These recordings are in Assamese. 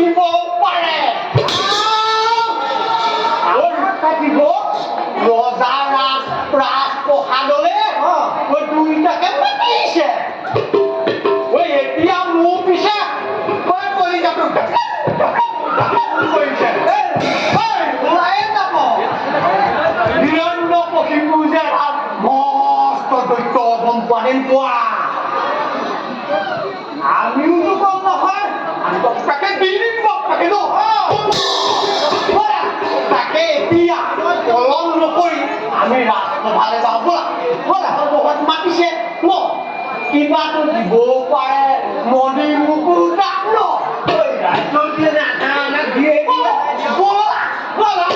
দিব পাৰে থাকিব ৰজা ৰাজপ্ৰসাদলে দুইটাকে মাতিছে এতিয়া মোৰ পিছে কলিজাটো কৰিছে ওলায়ে যাব হিৰণ্য কশিপু যে মস্ত দৈত্য গম পোৱা যেন পোৱা আমিওতো গম নহয় আমি তাকে দি দিম তাকে তাকে এতিয়া কলম নকৰি আমি ৰাজসভালে যাওঁ ব'লা ব'লা বহুত মাতিছে ন কিবাটো দিব পাৰে মণি মুকুতা ন ৰাজ্য দিয়ে না দিয়ে ব'লা ব'লা ব'লা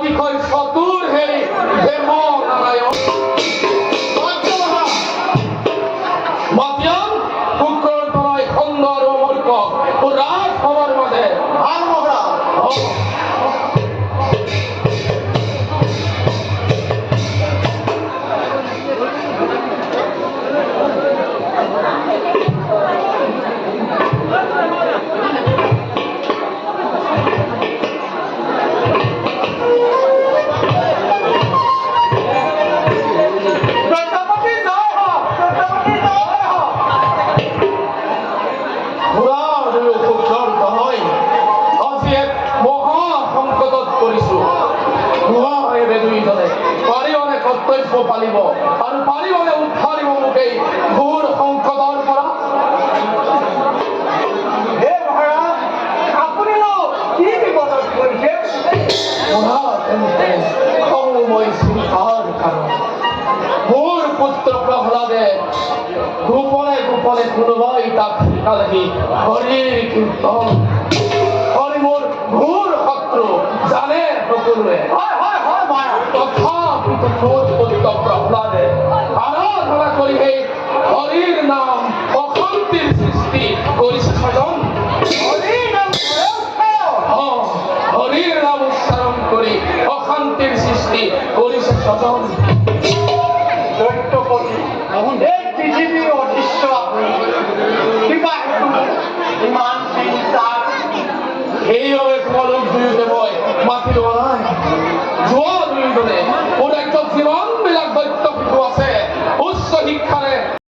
অতিশয় চতুৰ হেৰি দেৱ নাৰায়ণ মাতিয়ান পুত্ৰৰ তৰাই খণ্ড আৰু মূৰ্খ ৰাজসভাৰ মাজে ভাল মহাৰাজ পালিব আৰু পাৰিবনে উদ্ধাৰিব মোক এই ঘোৰ সংকটৰ পৰা হে মহাৰাজ আপুনিনো কি বিপদত পৰিছে মই চিন্তাৰ কাৰণ মোৰ পুত্ৰ প্ৰহ্লাদে গোপনে গোপনে কোনোবাই তাক শিকালেহি হৰিৰ কীৰ্তন হৰি মোৰ